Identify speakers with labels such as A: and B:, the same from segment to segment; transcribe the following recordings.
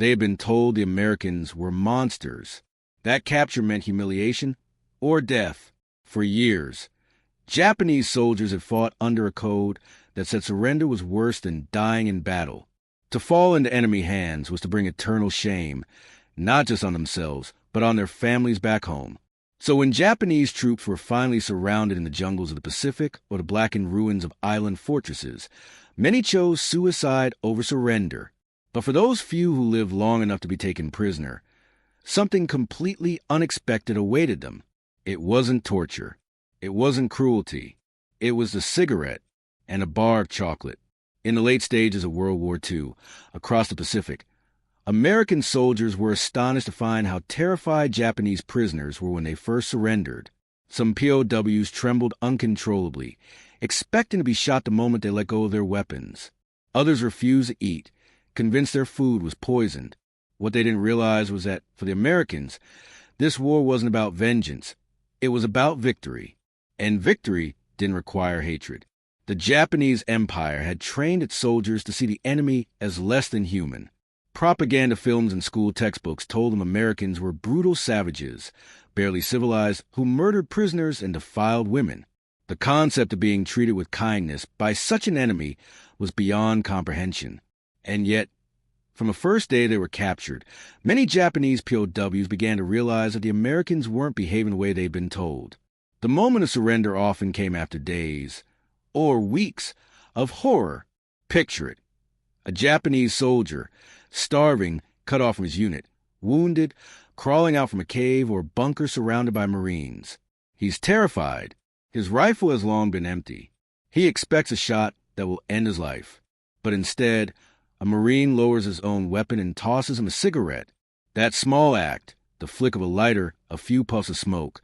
A: They had been told the Americans were monsters. That capture meant humiliation or death. For years, Japanese soldiers had fought under a code that said surrender was worse than dying in battle. To fall into enemy hands was to bring eternal shame, not just on themselves, but on their families back home. So when Japanese troops were finally surrounded in the jungles of the Pacific or the blackened ruins of island fortresses, many chose suicide over surrender. But for those few who lived long enough to be taken prisoner, something completely unexpected awaited them. It wasn't torture. It wasn't cruelty. It was the cigarette and a bar of chocolate. In the late stages of World War II, across the Pacific, American soldiers were astonished to find how terrified Japanese prisoners were when they first surrendered. Some POWs trembled uncontrollably, expecting to be shot the moment they let go of their weapons. Others refused to eat, convinced their food was poisoned. What they didn't realize was that, for the Americans, this war wasn't about vengeance. It was about victory. And victory didn't require hatred. The Japanese Empire had trained its soldiers to see the enemy as less than human. Propaganda films and school textbooks told them Americans were brutal savages, barely civilized, who murdered prisoners and defiled women. The concept of being treated with kindness by such an enemy was beyond comprehension. And yet, from the first day they were captured, many Japanese POWs began to realize that the Americans weren't behaving the way they'd been told. The moment of surrender often came after days, or weeks, of horror. Picture it. A Japanese soldier, starving, cut off from his unit, wounded, crawling out from a cave or bunker surrounded by Marines. He's terrified. His rifle has long been empty. He expects a shot that will end his life. But instead, a Marine lowers his own weapon and tosses him a cigarette. That small act, the flick of a lighter, a few puffs of smoke,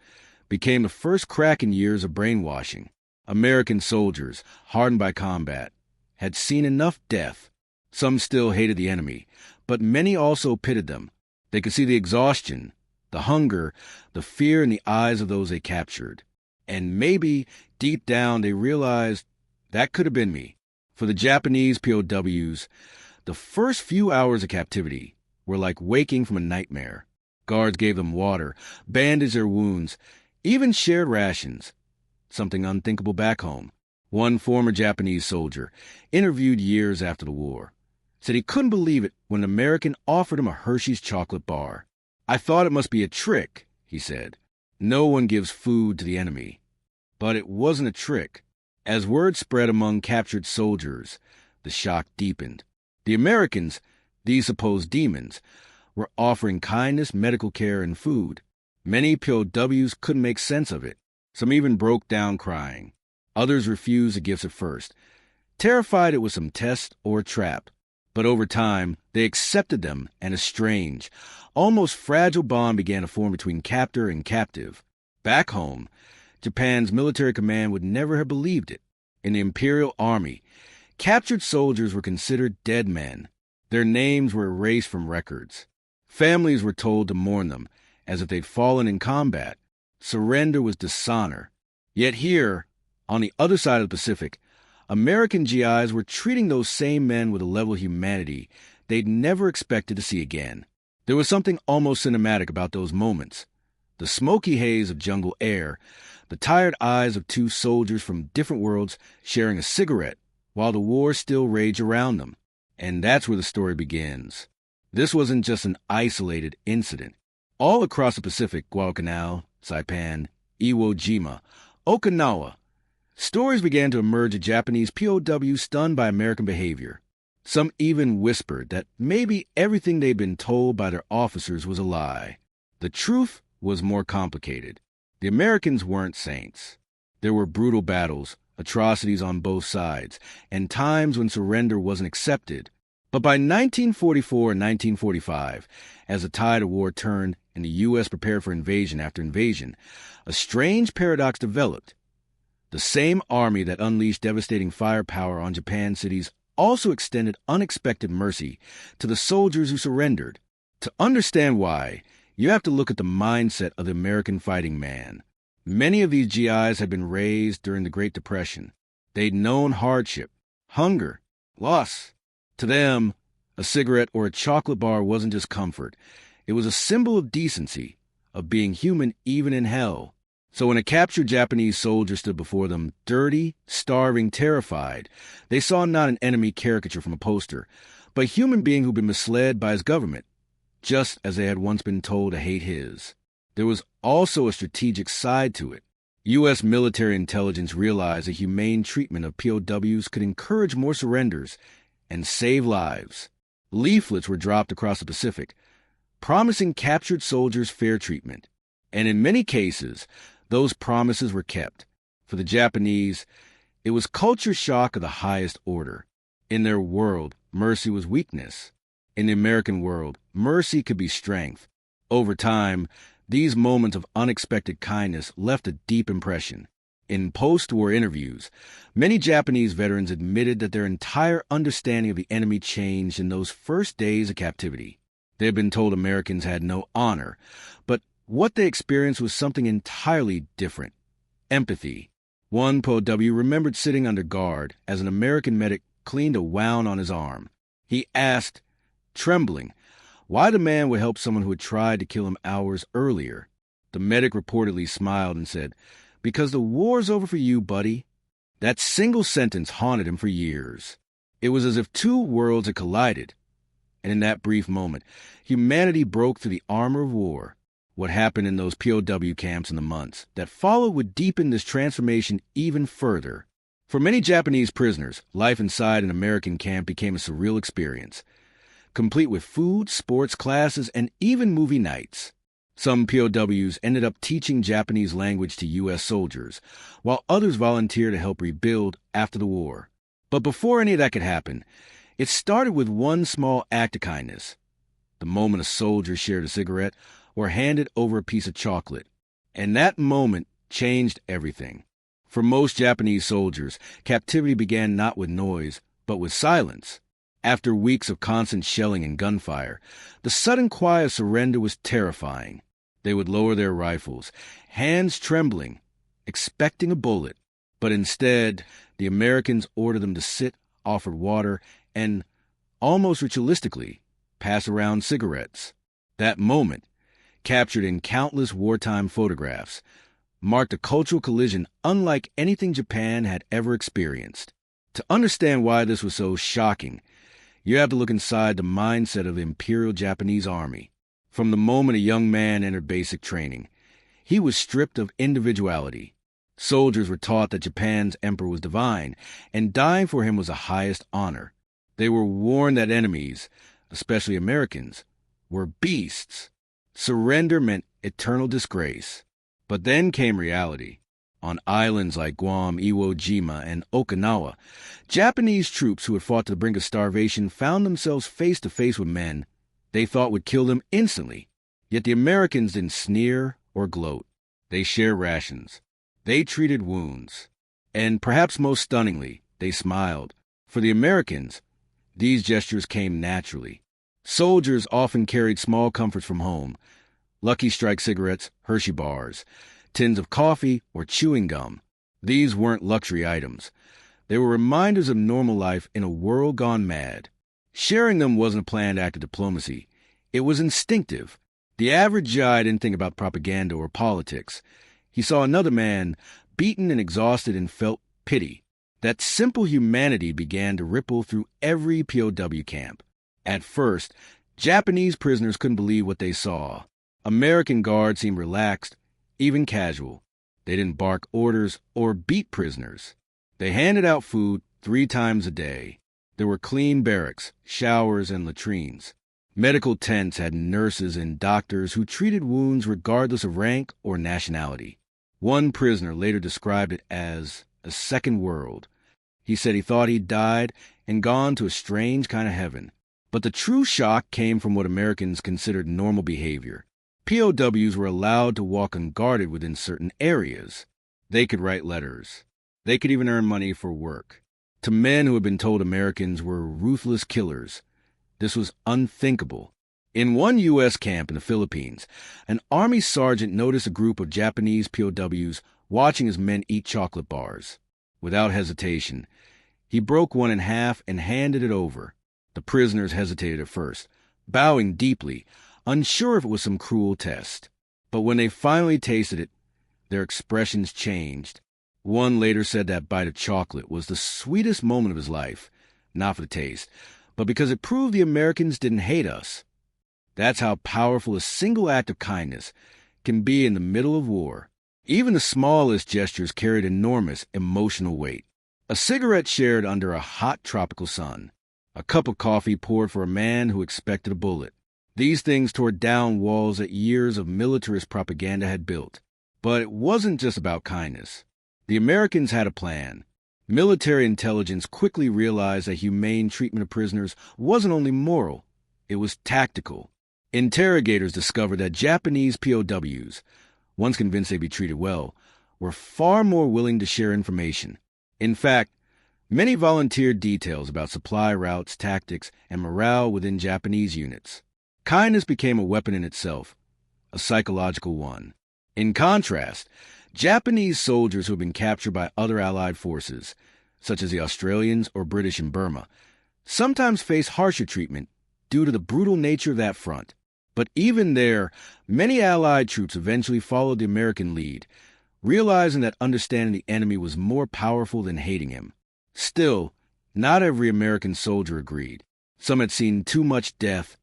A: became the first crack in years of brainwashing. American soldiers, hardened by combat, had seen enough death. Some still hated the enemy, but many also pitied them. They could see the exhaustion, the hunger, the fear in the eyes of those they captured. And maybe, deep down, they realized that could have been me. For the Japanese POWs, the first few hours of captivity were like waking from a nightmare. Guards gave them water, bandaged their wounds, even shared rations. Something unthinkable back home. One former Japanese soldier, interviewed years after the war, said he couldn't believe it when an American offered him a Hershey's chocolate bar. "I thought it must be a trick," he said. "No one gives food to the enemy." But it wasn't a trick. As word spread among captured soldiers, the shock deepened. The Americans, these supposed demons, were offering kindness, medical care, and food. Many POWs couldn't make sense of it. Some even broke down crying. Others refused the gifts at first, terrified it was some test or a trap. But over time, they accepted them, and a strange, almost fragile bond began to form between captor and captive. Back home, Japan's military command would never have believed it. In the Imperial Army, captured soldiers were considered dead men. Their names were erased from records. Families were told to mourn them, as if they'd fallen in combat. Surrender was dishonor. Yet here, on the other side of the Pacific, American GIs were treating those same men with a level of humanity they'd never expected to see again. There was something almost cinematic about those moments. The smoky haze of jungle air, the tired eyes of two soldiers from different worlds sharing a cigarette while the war still raged around them. And that's where the story begins. This wasn't just an isolated incident. All across the Pacific, Guadalcanal, Saipan, Iwo Jima, Okinawa, stories began to emerge of Japanese POWs stunned by American behavior. Some even whispered that maybe everything they'd been told by their officers was a lie. The truth was more complicated. The Americans weren't saints. There were brutal battles, atrocities on both sides, and times when surrender wasn't accepted. But by 1944 and 1945, as the tide of war turned and the U.S. prepared for invasion after invasion, a strange paradox developed. The same army that unleashed devastating firepower on Japan's cities also extended unexpected mercy to the soldiers who surrendered. To understand why, you have to look at the mindset of the American fighting man. Many of these GIs had been raised during the Great Depression. They'd known hardship, hunger, loss. To them, A cigarette or a chocolate bar wasn't just comfort. It was a symbol of decency, of being human even in hell. So when a captured Japanese soldier stood before them, dirty, starving, terrified, they saw not an enemy caricature from a poster, but a human being who'd been misled by his government, just as they had once been told to hate his. There was also a strategic side to it. U.S. military intelligence realized a humane treatment of POWs could encourage more surrenders and save lives. Leaflets were dropped across the Pacific, promising captured soldiers fair treatment. And in many cases, those promises were kept. For the Japanese, it was culture shock of the highest order. In their world, mercy was weakness. In the American world, mercy could be strength. Over time, these moments of unexpected kindness left a deep impression. In post-war interviews, many Japanese veterans admitted that their entire understanding of the enemy changed in those first days of captivity. They had been told Americans had no honor, but what they experienced was something entirely different: empathy. One POW remembered sitting under guard as an American medic cleaned a wound on his arm. He asked, trembling, why the man would help someone who had tried to kill him hours earlier. The medic reportedly smiled and said, "Because the war's over for you, buddy." That single sentence haunted him for years. It was as if two worlds had collided. And in that brief moment, humanity broke through the armor of war. What happened in those POW camps in the months that followed would deepen this transformation even further. For many Japanese prisoners, life inside an American camp became a surreal experience, complete with food, sports, classes, and even movie nights. Some POWs ended up teaching Japanese language to U.S. soldiers, while others volunteered to help rebuild after the war. But before any of that could happen, it started with one small act of kindness: the moment a soldier shared a cigarette or handed over a piece of chocolate. And that moment changed everything. For most Japanese soldiers, captivity began not with noise, but with silence. After weeks of constant shelling and gunfire, the sudden quiet of surrender was terrifying. They would lower their rifles, hands trembling, expecting a bullet. But instead, the Americans ordered them to sit, offered water, and, almost ritualistically, pass around cigarettes. That moment, captured in countless wartime photographs, marked a cultural collision unlike anything Japan had ever experienced. To understand why this was so shocking, you have to look inside the mindset of the Imperial Japanese Army. From the moment a young man entered basic training, he was stripped of individuality. Soldiers were taught that Japan's emperor was divine, and dying for him was the highest honor. They were warned that enemies, especially Americans, were beasts. Surrender meant eternal disgrace. But then came reality. On islands like Guam, Iwo Jima, and Okinawa, Japanese troops who had fought to the brink of starvation found themselves face to face with men they thought would kill them instantly. Yet the Americans didn't sneer or gloat. They shared rations. They treated wounds. And perhaps most stunningly, they smiled. For the Americans, these gestures came naturally. Soldiers often carried small comforts from home: Lucky Strike cigarettes, Hershey bars, tins of coffee, or chewing gum. These weren't luxury items. They were reminders of normal life in a world gone mad. Sharing them wasn't a planned act of diplomacy. It was instinctive. The average GI didn't think about propaganda or politics. He saw another man beaten and exhausted and felt pity. That simple humanity began to ripple through every POW camp. At first, Japanese prisoners couldn't believe what they saw. American guards seemed relaxed, even casual. They didn't bark orders or beat prisoners. They handed out food 3 times a day. There were clean barracks, showers, and latrines. Medical tents had nurses and doctors who treated wounds regardless of rank or nationality. One prisoner later described it as a second world. He said he thought he'd died and gone to a strange kind of heaven. But the true shock came from what Americans considered normal behavior. POWs were allowed to walk unguarded within certain areas. They could write letters. They could even earn money for work. To men who had been told Americans were ruthless killers, this was unthinkable. In one U.S. camp in the Philippines, an Army sergeant noticed a group of Japanese POWs watching his men eat chocolate bars. Without hesitation, he broke one in half and handed it over. The prisoners hesitated at first, bowing deeply, unsure if it was some cruel test. But when they finally tasted it, their expressions changed. One later said that bite of chocolate was the sweetest moment of his life, not for the taste, but because it proved the Americans didn't hate us. That's how powerful a single act of kindness can be in the middle of war. Even the smallest gestures carried enormous emotional weight. A cigarette shared under a hot tropical sun. A cup of coffee poured for a man who expected a bullet. These things tore down walls that years of militarist propaganda had built. But it wasn't just about kindness. The Americans had a plan. Military intelligence quickly realized that humane treatment of prisoners wasn't only moral, it was tactical. Interrogators discovered that Japanese POWs, once convinced they'd be treated well, were far more willing to share information. In fact, many volunteered details about supply routes, tactics, and morale within Japanese units. Kindness became a weapon in itself, a psychological one. In contrast, Japanese soldiers who had been captured by other Allied forces, such as the Australians or British in Burma, sometimes faced harsher treatment due to the brutal nature of that front. But even there, many Allied troops eventually followed the American lead, realizing that understanding the enemy was more powerful than hating him. Still, not every American soldier agreed. Some had seen too much death,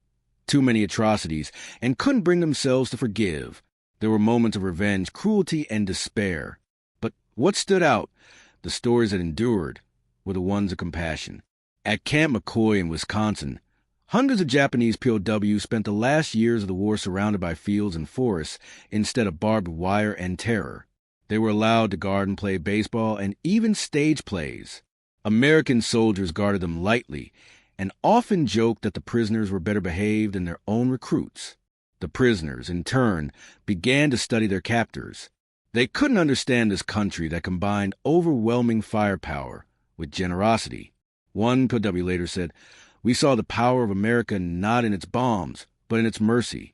A: too many atrocities, and couldn't bring themselves to forgive. There were moments of revenge, cruelty, and despair. But what stood out, the stories that endured, were the ones of compassion. At Camp McCoy in Wisconsin, hundreds of Japanese POWs spent the last years of the war surrounded by fields and forests instead of barbed wire and terror. They were allowed to guard and play baseball and even stage plays. American soldiers guarded them lightly and often joked that the prisoners were better behaved than their own recruits. The prisoners, in turn, began to study their captors. They couldn't understand this country that combined overwhelming firepower with generosity. One POW later said, "We saw the power of America not in its bombs, but in its mercy."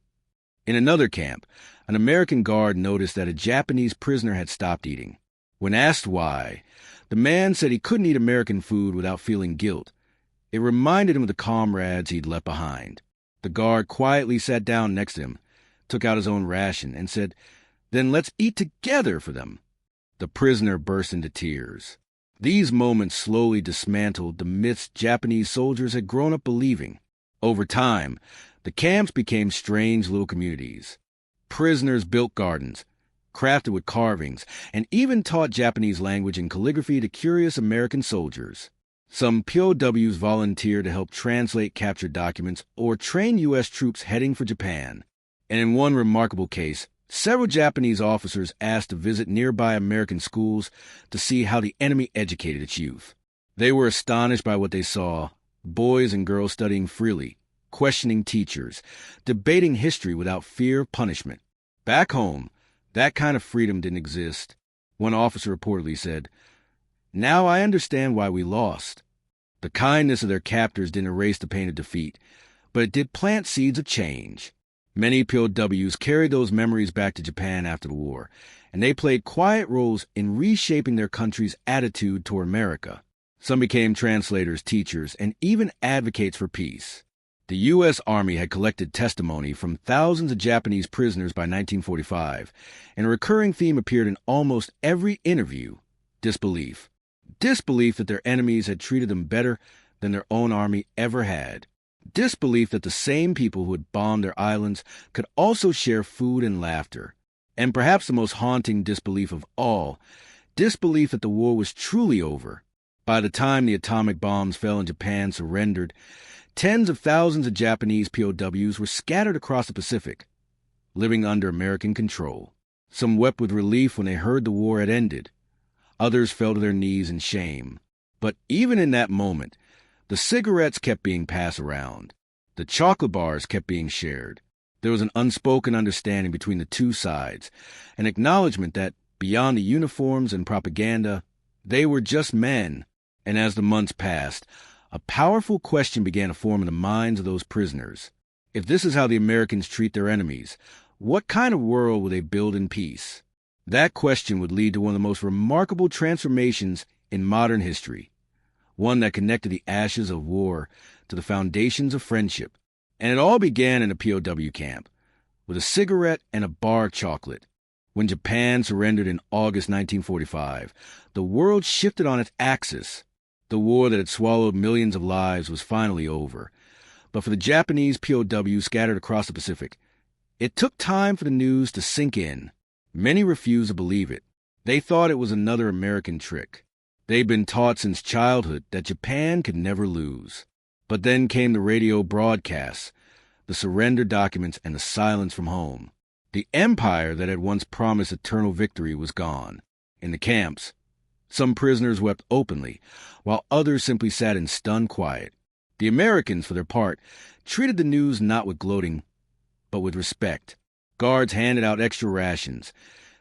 A: In another camp, an American guard noticed that a Japanese prisoner had stopped eating. When asked why, the man said he couldn't eat American food without feeling guilt. It reminded him of the comrades he'd left behind. The guard quietly sat down next to him, took out his own ration, and said, "Then let's eat together for them." The prisoner burst into tears. These moments slowly dismantled the myths Japanese soldiers had grown up believing. Over time, the camps became strange little communities. Prisoners built gardens, crafted with carvings, and even taught Japanese language and calligraphy to curious American soldiers. Some POWs volunteered to help translate captured documents or train U.S. troops heading for Japan. And in one remarkable case, several Japanese officers asked to visit nearby American schools to see how the enemy educated its youth. They were astonished by what they saw, boys and girls studying freely, questioning teachers, debating history without fear of punishment. Back home, that kind of freedom didn't exist. One officer reportedly said, "Now I understand why we lost." The kindness of their captors didn't erase the pain of defeat, but it did plant seeds of change. Many POWs carried those memories back to Japan after the war, and they played quiet roles in reshaping their country's attitude toward America. Some became translators, teachers, and even advocates for peace. The U.S. Army had collected testimony from thousands of Japanese prisoners by 1945, and a recurring theme appeared in almost every interview: disbelief. Disbelief that their enemies had treated them better than their own army ever had. Disbelief that the same people who had bombed their islands could also share food and laughter. And perhaps the most haunting disbelief of all, disbelief that the war was truly over. By the time the atomic bombs fell and Japan surrendered, tens of thousands of Japanese POWs were scattered across the Pacific, living under American control. Some wept with relief when they heard the war had ended. Others fell to their knees in shame. But even in that moment, the cigarettes kept being passed around. The chocolate bars kept being shared. There was an unspoken understanding between the two sides, an acknowledgement that, beyond the uniforms and propaganda, they were just men. And as the months passed, a powerful question began to form in the minds of those prisoners. If this is how the Americans treat their enemies, what kind of world will they build in peace? That question would lead to one of the most remarkable transformations in modern history, one that connected the ashes of war to the foundations of friendship. And it all began in a POW camp, with a cigarette and a bar chocolate. When Japan surrendered in August 1945, the world shifted on its axis. The war that had swallowed millions of lives was finally over. But for the Japanese POWs scattered across the Pacific, it took time for the news to sink in. Many refused to believe it. They thought it was another American trick. They'd been taught since childhood that Japan could never lose. But then came the radio broadcasts, the surrender documents, and the silence from home. The empire that had once promised eternal victory was gone. In the camps, some prisoners wept openly, while others simply sat in stunned quiet. The Americans, for their part, treated the news not with gloating, but with respect. Guards handed out extra rations,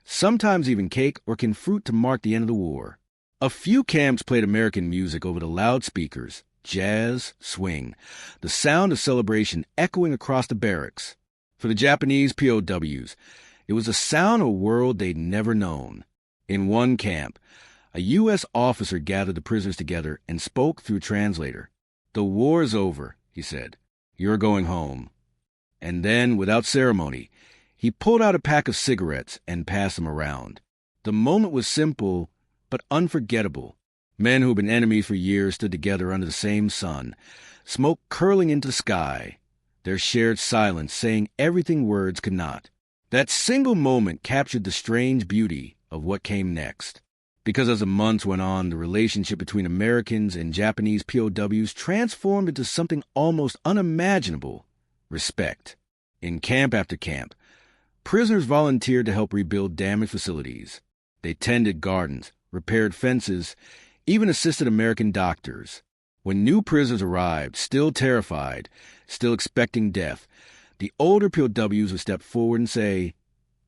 A: sometimes even cake or canned fruit to mark the end of the war. A few camps played American music over the loudspeakers, jazz, swing, the sound of celebration echoing across the barracks. For the Japanese POWs, it was the sound of a world they'd never known. In one camp, a U.S. officer gathered the prisoners together and spoke through a translator. "The war's over," he said. "You're going home." And then, without ceremony, he pulled out a pack of cigarettes and passed them around. The moment was simple, but unforgettable. Men who had been enemies for years stood together under the same sun, smoke curling into the sky, their shared silence saying everything words could not. That single moment captured the strange beauty of what came next. Because as the months went on, the relationship between Americans and Japanese POWs transformed into something almost unimaginable: respect. In camp after camp, prisoners volunteered to help rebuild damaged facilities. They tended gardens, repaired fences, even assisted American doctors. When new prisoners arrived, still terrified, still expecting death, the older POWs would step forward and say,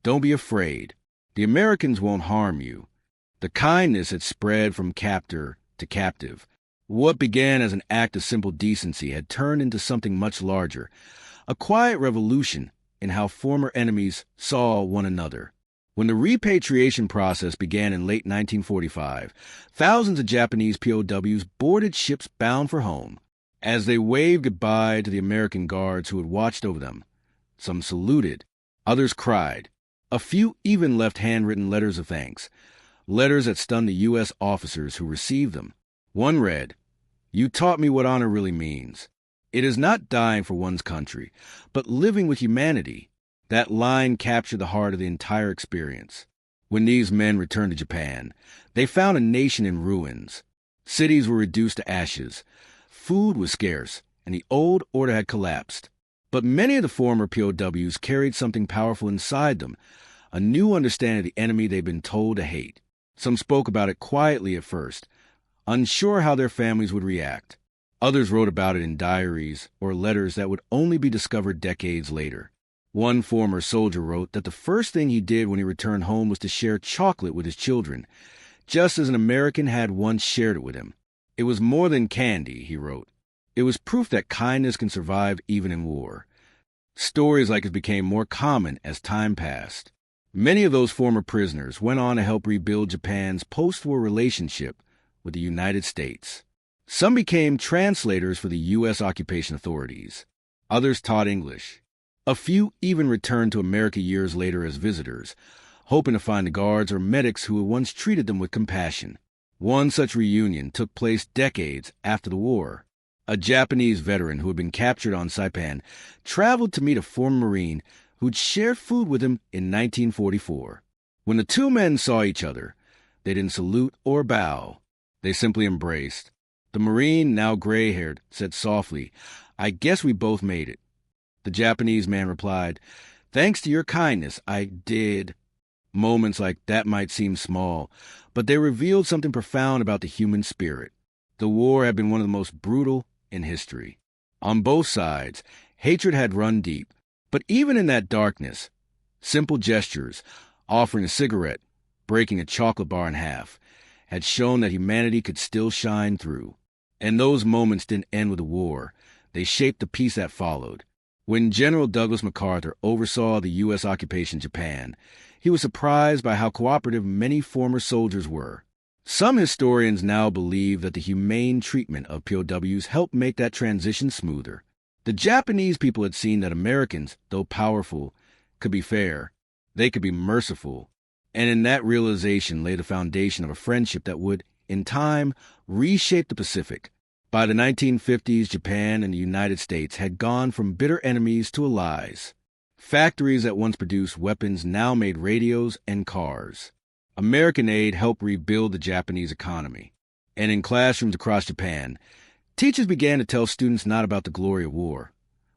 A: "Don't be afraid. The Americans won't harm you." The kindness had spread from captor to captive. What began as an act of simple decency had turned into something much larger, a quiet revolution in how former enemies saw one another. When the repatriation process began in late 1945, thousands of Japanese POWs boarded ships bound for home. As they waved goodbye to the American guards who had watched over them, some saluted, others cried. A few even left handwritten letters of thanks, letters that stunned the U.S. officers who received them. One read, "You taught me what honor really means. It is not dying for one's country, but living with humanity." That line captured the heart of the entire experience. When these men returned to Japan, they found a nation in ruins. Cities were reduced to ashes. Food was scarce, and the old order had collapsed. But many of the former POWs carried something powerful inside them, a new understanding of the enemy they'd been told to hate. Some spoke about it quietly at first, unsure how their families would react. Others wrote about it in diaries or letters that would only be discovered decades later. One former soldier wrote that the first thing he did when he returned home was to share chocolate with his children, just as an American had once shared it with him. It was more than candy, he wrote. It was proof that kindness can survive even in war. Stories like it became more common as time passed. Many of those former prisoners went on to help rebuild Japan's post-war relationship with the United States. Some became translators for the U.S. occupation authorities. Others taught English. A few even returned to America years later as visitors, hoping to find the guards or medics who had once treated them with compassion. One such reunion took place decades after the war. A Japanese veteran who had been captured on Saipan traveled to meet a former Marine who'd shared food with him in 1944. When the two men saw each other, they didn't salute or bow. They simply embraced. The Marine, now gray-haired, said softly, "I guess we both made it." The Japanese man replied, "Thanks to your kindness, I did." Moments like that might seem small, but they revealed something profound about the human spirit. The war had been one of the most brutal in history. On both sides, hatred had run deep. But even in that darkness, simple gestures, offering a cigarette, breaking a chocolate bar in half, had shown that humanity could still shine through. And those moments didn't end with the war. They shaped the peace that followed. When General Douglas MacArthur oversaw the U.S. occupation of Japan, he was surprised by how cooperative many former soldiers were. Some historians now believe that the humane treatment of POWs helped make that transition smoother. The Japanese people had seen that Americans, though powerful, could be fair, they could be merciful, and in that realization lay the foundation of a friendship that would, in time, reshape the Pacific. By the 1950s, Japan and the United States had gone from bitter enemies to allies. Factories that once produced weapons now made radios and cars. American aid helped rebuild the Japanese economy. And in classrooms across Japan, teachers began to tell students not about the glory of war,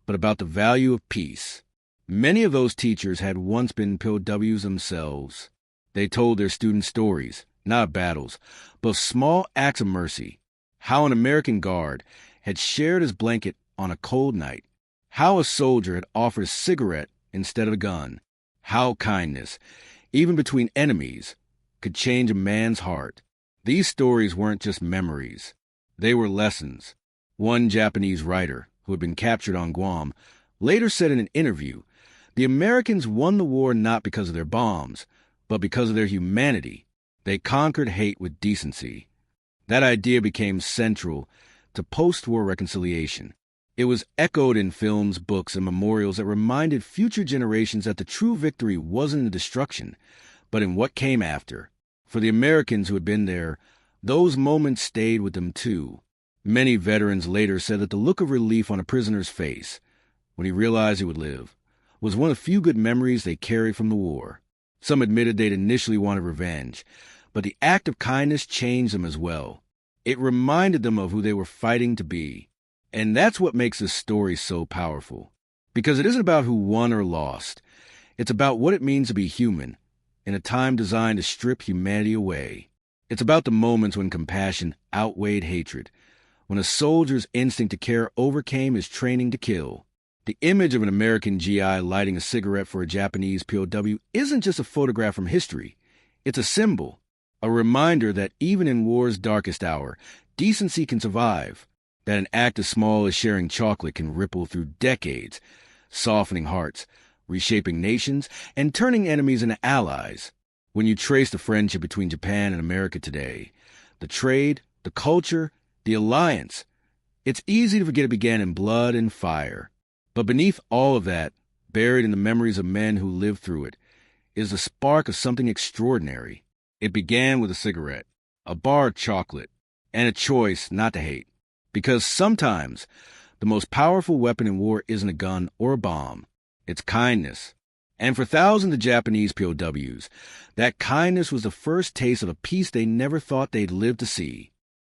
A: but about the value of peace. Many of those teachers had once been POWs themselves. They told their students stories, not of battles, but of small acts of mercy. How an American guard had shared his blanket on a cold night. How a soldier had offered a cigarette instead of a gun. How kindness, even between enemies, could change a man's heart. These stories weren't just memories. They were lessons. One Japanese writer, who had been captured on Guam, later said in an interview, "The Americans won the war not because of their bombs, but because of their humanity. They conquered hate with decency." That idea became central to post-war reconciliation. It was echoed in films, books, and memorials that reminded future generations that the true victory wasn't in destruction, but in what came after. For the Americans who had been there, those moments stayed with them too. Many veterans later said that the look of relief on a prisoner's face, when he realized he would live, was one of the few good memories they carried from the war. Some admitted they'd initially wanted revenge, but the act of kindness changed them as well. It reminded them of who they were fighting to be. And that's what makes this story so powerful. Because it isn't about who won or lost. It's about what it means to be human in a time designed to strip humanity away. It's about the moments when compassion outweighed hatred, when a soldier's instinct to care overcame his training to kill. The image of an American GI lighting a cigarette for a Japanese POW isn't just a photograph from history. It's a symbol. A reminder that even in war's darkest hour, decency can survive, that an act as small as sharing chocolate can ripple through decades, softening hearts, reshaping nations, and turning enemies into allies. When you trace the friendship between Japan and America today, the trade, the culture, the alliance, it's easy to forget it began in blood and fire. But beneath all of that, buried in the memories of men who lived through it, is the spark of something extraordinary. It began with a cigarette, a bar of chocolate, and a choice not to hate. Because sometimes the most powerful weapon in war isn't a gun or a bomb. It's kindness. And for thousands of Japanese POWs, that kindness was the first taste of a peace they never thought they'd live to see.